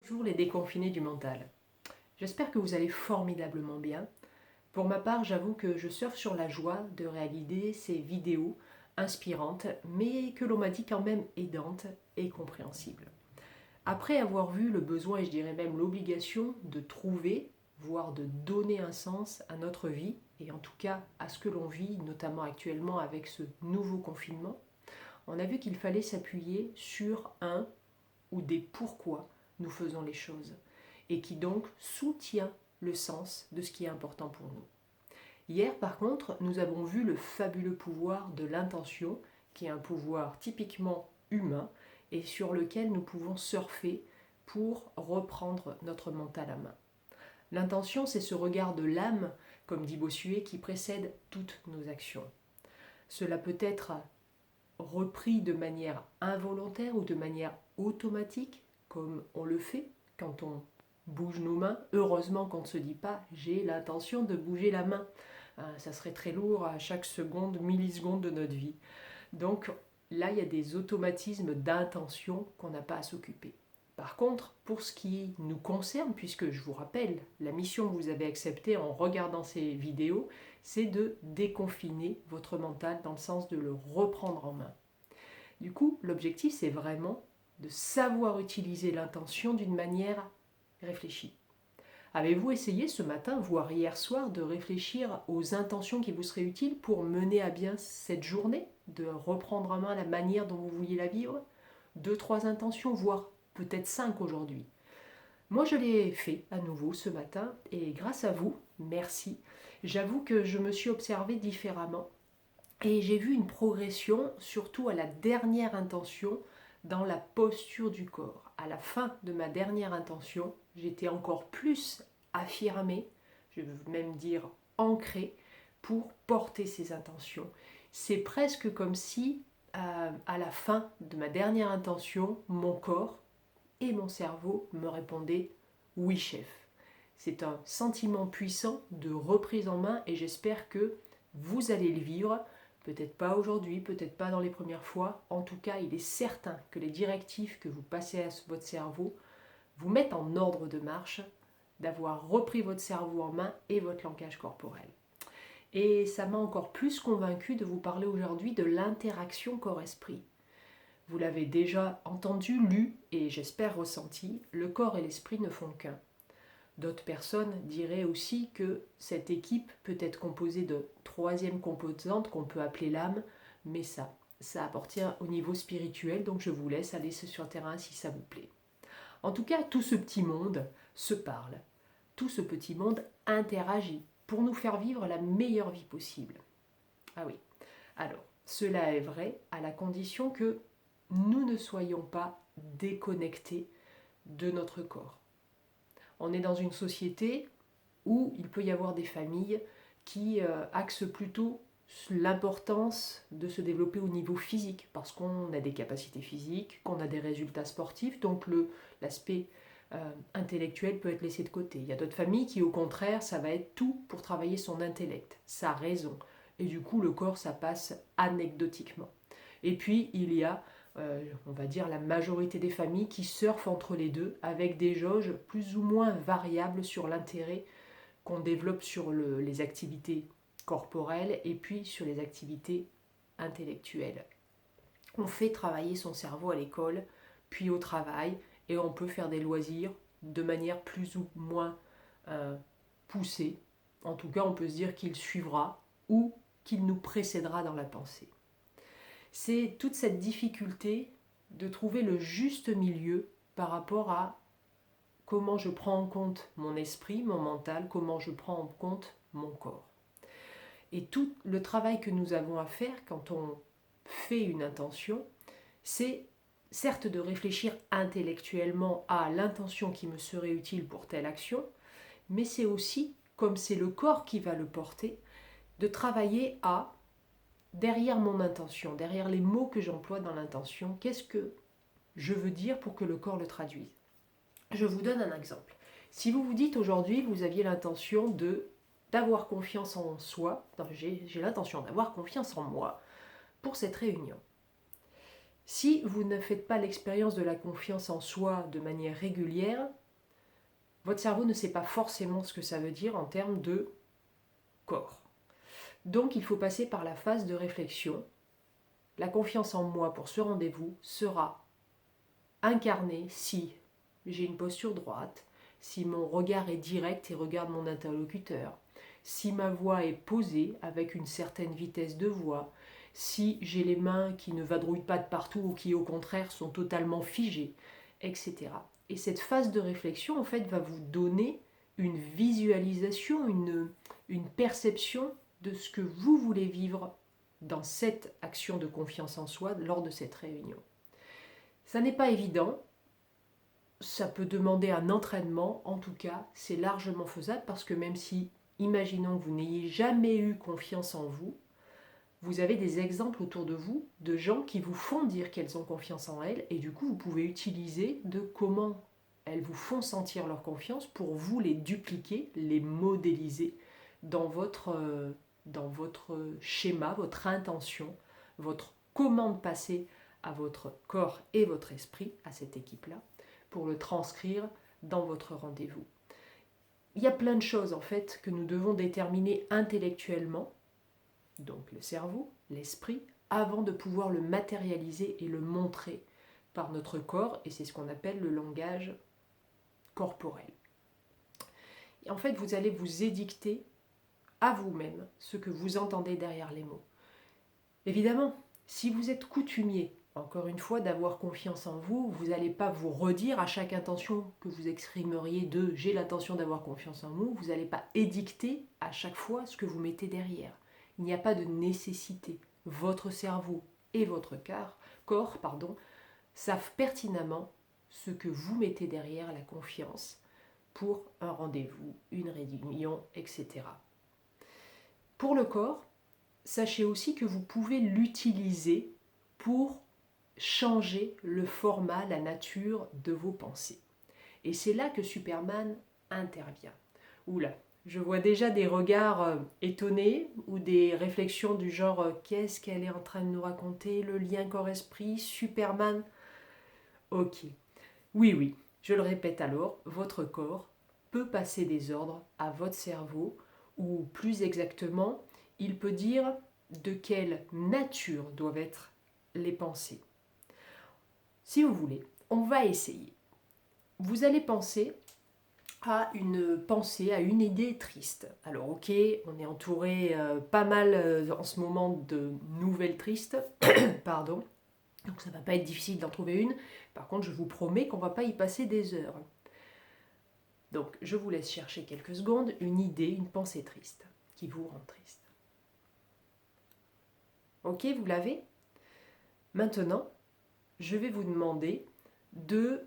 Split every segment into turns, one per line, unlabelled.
Bonjour les déconfinés du mental. J'espère que vous allez formidablement bien. Pour ma part, j'avoue que je surfe sur la joie de réaliser ces vidéos inspirantes, mais que l'on m'a dit quand même aidantes et compréhensibles. Après avoir vu le besoin et je dirais même l'obligation de trouver, voire de donner un sens à notre vie, et en tout cas à ce que l'on vit, notamment actuellement avec ce nouveau confinement, on a vu qu'il fallait s'appuyer sur un ou des pourquoi nous faisons les choses, et qui donc soutient le sens de ce qui est important pour nous. Hier, par contre, nous avons vu le fabuleux pouvoir de l'intention, qui est un pouvoir typiquement humain, et sur lequel nous pouvons surfer pour reprendre notre mental à main. L'intention, c'est ce regard de l'âme, comme dit Bossuet, qui précède toutes nos actions. Cela peut être repris de manière involontaire ou de manière automatique, comme on le fait quand on bouge nos mains. Heureusement qu'on ne se dit pas j'ai l'intention de bouger la main. Ça serait très lourd à chaque seconde, milliseconde de notre vie. Donc là, il y a des automatismes d'intention qu'on n'a pas à s'occuper. Par contre, pour ce qui nous concerne, puisque je vous rappelle, la mission que vous avez acceptée en regardant ces vidéos, c'est de déconfiner votre mental dans le sens de le reprendre en main. Du coup, l'objectif, c'est vraiment de savoir utiliser l'intention d'une manière réfléchie. Avez-vous essayé ce matin, voire hier soir, de réfléchir aux intentions qui vous seraient utiles pour mener à bien cette journée, de reprendre en main la manière dont vous vouliez la vivre? 2, 3 intentions, voire peut-être 5 aujourd'hui. Moi, je l'ai fait à nouveau ce matin et grâce à vous, merci, j'avoue que je me suis observée différemment et j'ai vu une progression, surtout à la dernière intention, dans la posture du corps. À la fin de ma dernière intention, j'étais encore plus affirmée, je veux même dire ancrée, pour porter ces intentions. C'est presque comme si, à la fin de ma dernière intention, mon corps et mon cerveau me répondaient oui chef. C'est un sentiment puissant de reprise en main et j'espère que vous allez le vivre. Peut-être pas aujourd'hui, peut-être pas dans les premières fois. En tout cas, il est certain que les directives que vous passez à votre cerveau vous mettent en ordre de marche, d'avoir repris votre cerveau en main et votre langage corporel. Et ça m'a encore plus convaincu de vous parler aujourd'hui de l'interaction corps-esprit. Vous l'avez déjà entendu, lu et j'espère ressenti, le corps et l'esprit ne font qu'un. D'autres personnes diraient aussi que cette équipe peut être composée de troisième composante qu'on peut appeler l'âme, mais ça appartient au niveau spirituel, donc je vous laisse aller sur le terrain si ça vous plaît. En tout cas, tout ce petit monde se parle, tout ce petit monde interagit pour nous faire vivre la meilleure vie possible. Ah oui, alors, cela est vrai à la condition que nous ne soyons pas déconnectés de notre corps. On est dans une société où il peut y avoir des familles qui axent plutôt l'importance de se développer au niveau physique, parce qu'on a des capacités physiques, qu'on a des résultats sportifs, donc l'aspect intellectuel peut être laissé de côté. Il y a d'autres familles qui, au contraire, ça va être tout pour travailler son intellect, sa raison. Et du coup, le corps, ça passe anecdotiquement. Et puis, il y a on va dire la majorité des familles qui surfent entre les deux avec des jauges plus ou moins variables sur l'intérêt qu'on développe sur les activités corporelles et puis sur les activités intellectuelles. On fait travailler son cerveau à l'école, puis au travail, et on peut faire des loisirs de manière plus ou moins poussée. En tout cas, on peut se dire qu'il suivra ou qu'il nous précédera dans la pensée. C'est toute cette difficulté de trouver le juste milieu par rapport à comment je prends en compte mon esprit, mon mental, comment je prends en compte mon corps. Et tout le travail que nous avons à faire quand on fait une intention, c'est certes de réfléchir intellectuellement à l'intention qui me serait utile pour telle action, mais c'est aussi, comme c'est le corps qui va le porter, de travailler à derrière mon intention, derrière les mots que j'emploie dans l'intention, qu'est-ce que je veux dire pour que le corps le traduise. Je vous donne un exemple. Si vous vous dites aujourd'hui, vous aviez l'intention d'avoir confiance en soi, j'ai l'intention d'avoir confiance en moi pour cette réunion. Si vous ne faites pas l'expérience de la confiance en soi de manière régulière, votre cerveau ne sait pas forcément ce que ça veut dire en termes de corps. Donc il faut passer par la phase de réflexion. La confiance en moi pour ce rendez-vous sera incarnée si j'ai une posture droite, si mon regard est direct et regarde mon interlocuteur, si ma voix est posée avec une certaine vitesse de voix, si j'ai les mains qui ne vadrouillent pas de partout ou qui au contraire sont totalement figées, etc. Et cette phase de réflexion en fait va vous donner une visualisation, une perception de ce que vous voulez vivre dans cette action de confiance en soi lors de cette réunion. Ça n'est pas évident, ça peut demander un entraînement, en tout cas c'est largement faisable parce que même si, imaginons que vous n'ayez jamais eu confiance en vous, vous avez des exemples autour de vous de gens qui vous font dire qu'elles ont confiance en elles et du coup vous pouvez utiliser de comment elles vous font sentir leur confiance pour vous les dupliquer, les modéliser dans votre schéma, votre intention, votre commande passée à votre corps et votre esprit, à cette équipe-là, pour le transcrire dans votre rendez-vous. Il y a plein de choses en fait que nous devons déterminer intellectuellement, donc le cerveau, l'esprit, avant de pouvoir le matérialiser et le montrer par notre corps, et c'est ce qu'on appelle le langage corporel. Et en fait, vous allez vous édicter à vous-même ce que vous entendez derrière les mots. Évidemment, si vous êtes coutumier, encore une fois, d'avoir confiance en vous, vous n'allez pas vous redire à chaque intention que vous exprimeriez de « j'ai l'intention d'avoir confiance en vous », vous n'allez pas édicter à chaque fois ce que vous mettez derrière. Il n'y a pas de nécessité. Votre cerveau et votre corps savent pertinemment ce que vous mettez derrière la confiance pour un rendez-vous, une réunion, etc. Pour le corps, sachez aussi que vous pouvez l'utiliser pour changer le format, la nature de vos pensées. Et c'est là que Superman intervient. Oula, je vois déjà des regards étonnés ou des réflexions du genre qu'est-ce qu'elle est en train de nous raconter, le lien corps-esprit, Superman. Ok, oui, je le répète alors, votre corps peut passer des ordres à votre cerveau, ou plus exactement, il peut dire de quelle nature doivent être les pensées. Si vous voulez, on va essayer. Vous allez penser à une idée triste. Alors ok, on est entouré pas mal en ce moment de nouvelles tristes, pardon, donc ça ne va pas être difficile d'en trouver une. Par contre, je vous promets qu'on ne va pas y passer des heures. Donc je vous laisse chercher quelques secondes une idée, une pensée triste qui vous rend triste. Ok, vous l'avez ? Maintenant, je vais vous demander de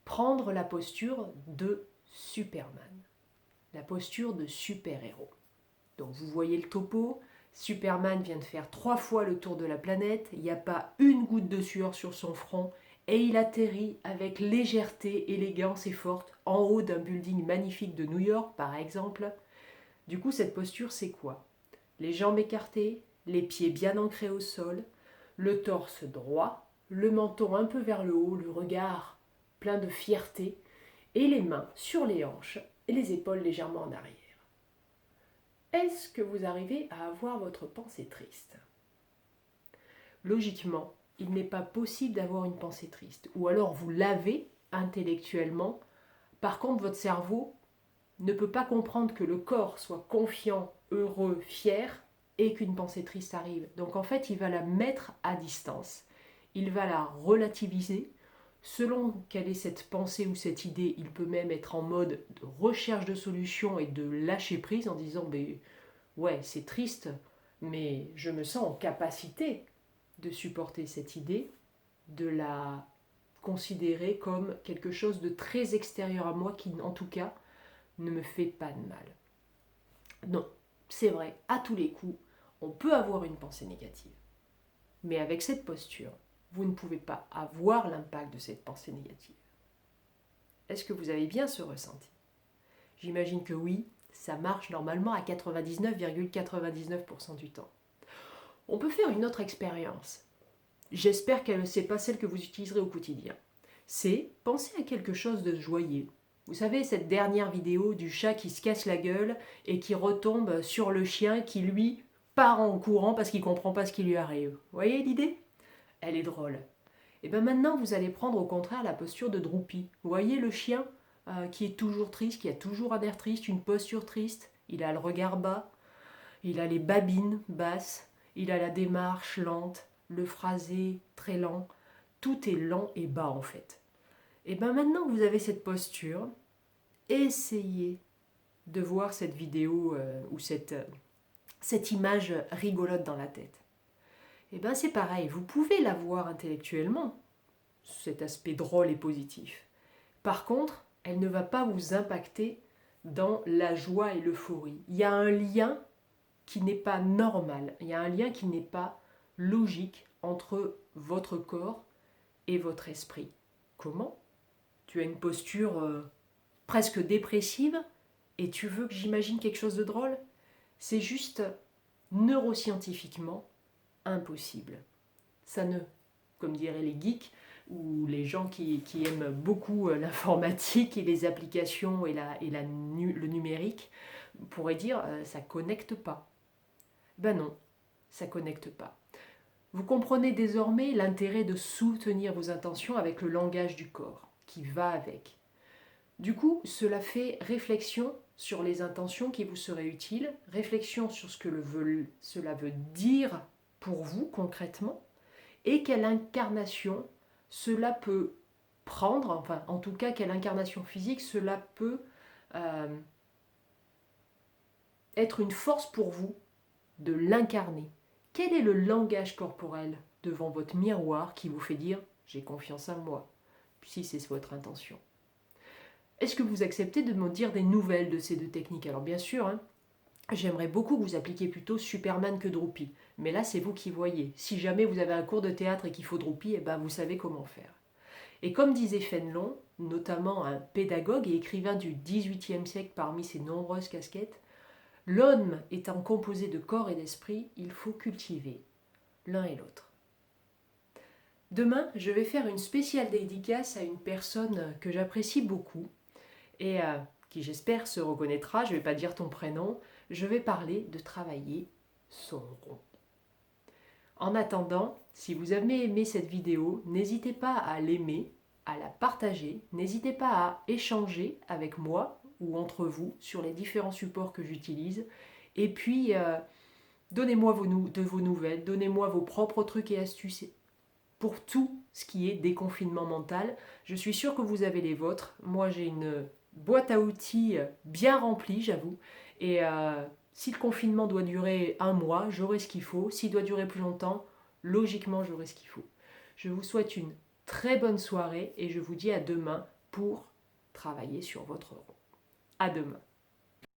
prendre la posture de Superman, la posture de super-héros. Donc vous voyez le topo, Superman vient de faire 3 fois le tour de la planète, il n'y a pas une goutte de sueur sur son front, et il atterrit avec légèreté, élégance et force en haut d'un building magnifique de New York par exemple. Du coup cette posture c'est quoi ? Les jambes écartées, les pieds bien ancrés au sol, le torse droit, le menton un peu vers le haut, le regard plein de fierté, et les mains sur les hanches et les épaules légèrement en arrière. Est-ce que vous arrivez à avoir votre pensée triste ? Logiquement, il n'est pas possible d'avoir une pensée triste. Ou alors vous l'avez intellectuellement. Par contre, votre cerveau ne peut pas comprendre que le corps soit confiant, heureux, fier et qu'une pensée triste arrive. Donc en fait, il va la mettre à distance. Il va la relativiser. Selon quelle est cette pensée ou cette idée, il peut même être en mode de recherche de solutions et de lâcher prise en disant ouais, c'est triste, mais je me sens en capacité de supporter cette idée, de la considérer comme quelque chose de très extérieur à moi qui, en tout cas, ne me fait pas de mal. Non, c'est vrai, à tous les coups, on peut avoir une pensée négative. Mais avec cette posture, vous ne pouvez pas avoir l'impact de cette pensée négative. Est-ce que vous avez bien ce ressenti ? J'imagine que oui, ça marche normalement à 99,99% du temps. On peut faire une autre expérience. j'espère que ce n'est pas celle que vous utiliserez au quotidien. C'est penser à quelque chose de joyeux. Vous savez, cette dernière vidéo du chat qui se casse la gueule et qui retombe sur le chien qui, lui, part en courant parce qu'il ne comprend pas ce qui lui arrive. Vous voyez l'idée? Elle est drôle. Et bien maintenant, vous allez prendre au contraire la posture de Droopy. Vous voyez le chien qui est toujours triste, qui a toujours un air triste, une posture triste. Il a le regard bas, il a les babines basses, il a la démarche lente, le phrasé très lent. Tout est lent et bas en fait. Et bien maintenant que vous avez cette posture, essayez de voir cette vidéo ou cette image rigolote dans la tête. Et bien c'est pareil, vous pouvez la voir intellectuellement, cet aspect drôle et positif. Par contre, elle ne va pas vous impacter dans la joie et l'euphorie. Il y a un lien qui n'est pas normal, il y a un lien qui n'est pas logique entre votre corps et votre esprit. Comment? Tu as une posture presque dépressive et tu veux que j'imagine quelque chose de drôle? C'est juste neuroscientifiquement impossible. Ça ne, comme diraient les geeks, ou les gens qui aiment beaucoup l'informatique et les applications et le numérique, pourraient dire ça ne connecte pas. Ben non, ça ne connecte pas. Vous comprenez désormais l'intérêt de soutenir vos intentions avec le langage du corps, qui va avec. Du coup, cela fait réflexion sur les intentions qui vous seraient utiles, réflexion sur ce que cela veut dire pour vous concrètement, et quelle incarnation cela peut prendre, enfin en tout cas quelle incarnation physique cela peut être une force pour vous de l'incarner. Quel est le langage corporel devant votre miroir qui vous fait dire j'ai confiance en moi, si c'est votre intention? Est-ce que vous acceptez de me dire des nouvelles de ces deux techniques? Alors bien sûr, j'aimerais beaucoup que vous appliquiez plutôt Superman que Droopy. Mais là, c'est vous qui voyez. Si jamais vous avez un cours de théâtre et qu'il faut Droopy, eh ben, vous savez comment faire. Et comme disait Fénelon, notamment un pédagogue et écrivain du XVIIIe siècle parmi ses nombreuses casquettes, l'homme étant composé de corps et d'esprit, il faut cultiver l'un et l'autre. Demain, je vais faire une spéciale dédicace à une personne que j'apprécie beaucoup et qui j'espère se reconnaîtra. Je ne vais pas dire ton prénom, je vais parler de travailler son rond. En attendant, si vous avez aimé cette vidéo, n'hésitez pas à l'aimer, à la partager, n'hésitez pas à échanger avec moi ou entre vous sur les différents supports que j'utilise. Et puis, donnez-moi de vos nouvelles, donnez-moi vos propres trucs et astuces pour tout ce qui est déconfinement mental. Je suis sûre que vous avez les vôtres. Moi, j'ai une boîte à outils bien remplie, j'avoue. Et si le confinement doit durer un mois, j'aurai ce qu'il faut. S'il doit durer plus longtemps, logiquement, j'aurai ce qu'il faut. Je vous souhaite une très bonne soirée et je vous dis à demain pour travailler sur votre rond. À demain.